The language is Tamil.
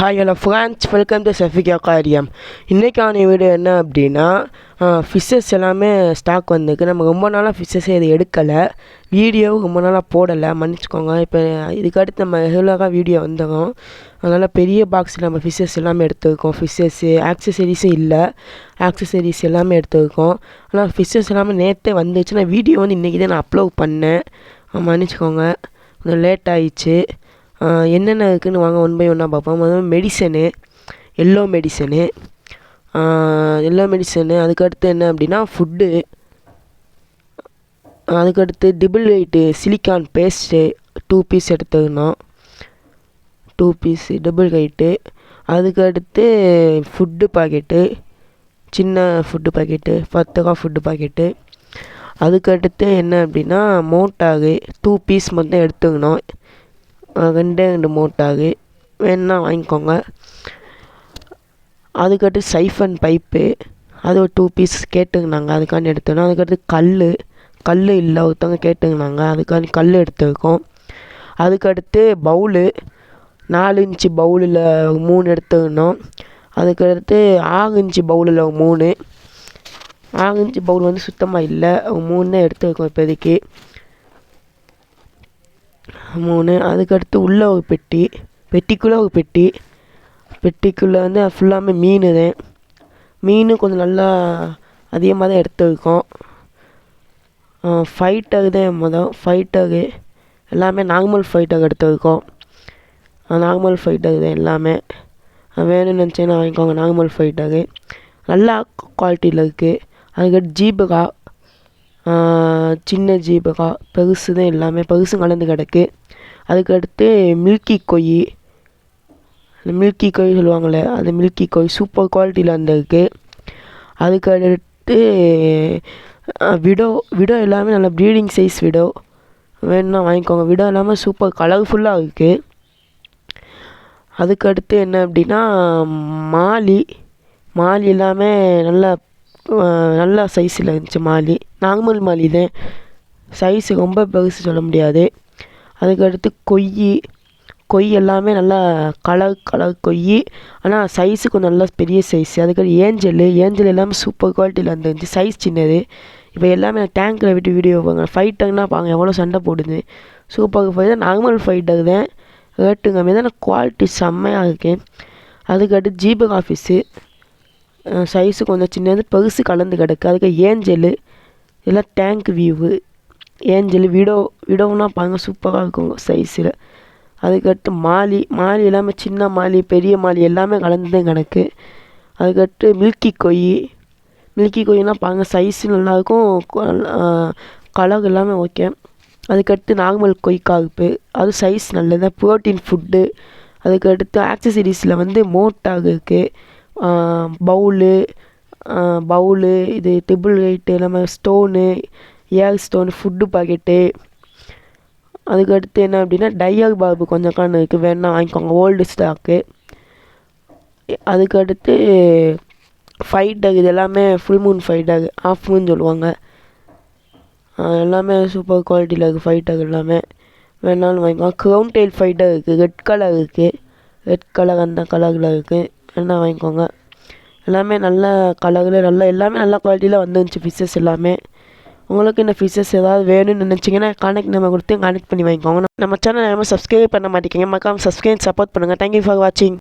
Hi hello friends, welcome to Shafiq aquarium. இன்றைக்கான வீடியோ என்ன அப்படின்னா, ஃபிஷ்ஷஸ் எல்லாமே ஸ்டாக் வந்திருக்கு. நம்ம ரொம்ப நாளாக ஃபிஷ்ஷஸே இது எடுக்கலை, வீடியோவும் ரொம்ப நாளாக போடலை, மன்னிச்சிக்கோங்க. இப்போ இதுக்கடுத்து நம்ம ரெகுலராக வீடியோ வந்துடும். அதனால் பெரிய பாக்ஸில் நம்ம ஃபிஷ்ஷஸ் எல்லாமே எடுத்துருக்கோம். ஃபிஷ்ஷஸ்ஸு ஆக்சசரிஸும் இல்லை, ஆக்சசரிஸ் எல்லாமே எடுத்துருக்கோம். ஆனால் ஃபிஷ்ஷஸ் எல்லாமே நேற்றே வந்துச்சு. நான் வீடியோ வந்து இன்றைக்கி தான் நான் அப்லோட் பண்ணேன், மன்னிச்சிக்கோங்க, கொஞ்சம் லேட் ஆகிடுச்சு. என்னென்ன இருக்குதுன்னு வாங்க ஒன் பை ஒன்னாக பார்ப்போம். முதல்ல மெடிசனு, எல்லோ மெடிசனு, அதுக்கடுத்து என்ன அப்படின்னா ஃபுட்டு, அதுக்கடுத்து டிபிள் வெயிட்டு சிலிக்கான் பேஸ்ட்டு 2 பீஸ் எடுத்துக்கணும், 2 பீஸ் டிபிள் வெயிட்டு. அதுக்கடுத்து ஃபுட்டு பாக்கெட்டு, சின்ன ஃபுட்டு பாக்கெட்டு 10 ரூபா ஃபுட்டு பாக்கெட்டு. அதுக்கடுத்து என்ன அப்படின்னா மோட்டாகு 2 பீஸ் மட்டும் எடுத்துக்கணும், 2 மோட்டாகு வேணுன்னா வாங்கிக்கோங்க. அதுக்கடுத்து சைஃபன் பைப்பு, அது ஒரு 2 பீஸ் கேட்டுங்கனாங்க, அதுக்காண்டி எடுத்துக்கணும். அதுக்கடுத்து கல் இல்லை ஒருத்தவங்க கேட்டுங்கனாங்க, அதுக்காண்டி கல் எடுத்துருக்கோம். அதுக்கடுத்து பவுலு, 4 இன்ச்சு பவுலில் 3 எடுத்துக்கணும். அதுக்கடுத்து 6 இன்ச்சு பவுலில் 3, 6 இன்ச்சு பவுல் வந்து சுத்தமாக இல்லை, 3 தான் எடுத்துருக்கோம் இப்போதைக்கு, 3. அதுக்கடுத்து உள்ள ஒரு பெட்டி, பெட்டிக்குள்ளே ஒரு பெட்டிக்குள்ளே வந்து ஃபுல்லாமே மீன் கொஞ்சம் நல்லா அதிகமாக தான் எடுத்துருக்கோம். ஃபைட்டர் தான் ஃபைட்டரு எல்லாமே நார்மல் ஃபைட்டர் எடுத்துருக்கோம். நார்மல் ஃபைட்டர் தான் எல்லாமே, வேணும்னு நினச்சிங்கன்னா வாங்கிக்கோங்க. நார்மல் ஃபைட்டரு நல்லா குவாலிட்டியில் இருக்குது. அதுக்கடுத்து ஜீபகா, சின்ன ஜீபகா, பெருசு தான் எல்லாமே, பெருசும் கலந்து கிடக்கு. அதுக்கடுத்து மில்கி கொய் சொல்லுவாங்களே, அது மில்கி கொய் சூப்பர் குவாலிட்டியில் வந்துருக்கு. அதுக்கடுத்து விடோ எல்லாமே நல்ல ப்ரீடிங் சைஸ் விடோ, வேணும்னா வாங்கிக்கோங்க. விடோ எல்லாமே சூப்பர் கலர்ஃபுல்லாக இருக்குது. அதுக்கடுத்து என்ன அப்படின்னா மாலி எல்லாமே நல்லா சைஸில் இருந்துச்சு. நார்மல் மாலி தான், சைஸு ரொம்ப பெருசு சொல்ல முடியாது. அதுக்கடுத்து கொய் எல்லாமே நல்லா கலர் கொய், ஆனால் சைஸு கொஞ்சம் நல்லா பெரிய சைஸு. அதுக்கடுத்து ஏஞ்சல் எல்லாமே சூப்பர் குவாலிட்டியில் வந்துருந்துச்சு, சைஸ் சின்னது. இப்போ எல்லாமே டேங்க்கில் விட்டு வீடியோ பாருங்க. ஃபைட்டர்னா பாருங்க எவ்வளோ சண்டை போடுது, சூப்பர் ஃபைட்டர். நார்மல் ஃபைட்டர் தான், ரேட்டு கம்மி தான், குவாலிட்டி செம்மையாக இருக்குது. அதுக்கடுத்து ஜீபகா ஃபிஷ்ஷு, சைஸு கொஞ்சம் சின்னது, பெருசு கலந்து கிடக்கு. அதுக்கு ஏஞ்சல் எல்லாம் டேங்க் வியூவு, ஏஞ்சல் விடோன்னா பாருங்க சூப்பராக இருக்கும் சைஸில். அதுக்கடுத்து மாலி எல்லாமே சின்ன மாலி பெரிய மாலி எல்லாமே கலந்து தான் கிடக்கு. அதுக்கடுத்து மில்கி கொய்னா பாருங்க சைஸு நல்லாயிருக்கும், கலர் எல்லாமே ஓகே. அதுக்கடுத்து நார்மல் கொய் கார்ப்பு, அது சைஸ் நல்லது, ப்ரோட்டீன் ஃபுட்டு. அதுக்கடுத்து ஆக்சசரிஸில் வந்து மோட்டாக் இருக்குது, பவுலு இது டிபிள் வெயிட்டு எல்லாமே, ஸ்டோனு, ஏர் ஸ்டோனு, ஃபுட்டு பாக்கெட்டு. அதுக்கடுத்து என்ன அப்படின்னா டையர் பால்பு கொஞ்சம் இருக்குது, வேணா வாங்கிக்கோங்க, ஓல்டு ஸ்டாக்கு. அதுக்கடுத்து ஃபைட்டர், இது எல்லாமே full moon fighter, half moon சொல்லுவாங்க, எல்லாமே சூப்பர் குவாலிட்டியில் இருக்குது. ஃபைட்டர் எல்லாமே வேணாலும் வாங்கிக்கோங்க. க்ரௌன் டெயில் ஃபைட்டர் இருக்குது, ரெட் கலர் அந்த கலரில் இருக்குது, வேணா வாங்கிக்கோங்க. எல்லாமே நல்ல கலரில் எல்லாமே நல்ல குவாலிட்டியில் வந்துருந்துச்சு ஃபிஷ்ஷஸ் எல்லாமே. உங்களுக்கு இந்த ஃபிஷ்ஷஸ் ஏதாவது வேணும்னு நினச்சிங்கன்னா கான்டெக்ட் நம்பர் கொடுத்து கான்டெக்ட் பண்ணி வாங்கிக்கோங்க. நம்ம சேனல் எல்லாமே சப்ஸ்கிரைப் பண்ண மாட்டேங்கிங்க, மறக்காம சப்ஸ்கிரைப் சப்போர்ட் பண்ணுங்கள். தேங்க்யூ ஃபார் வாட்சிங்.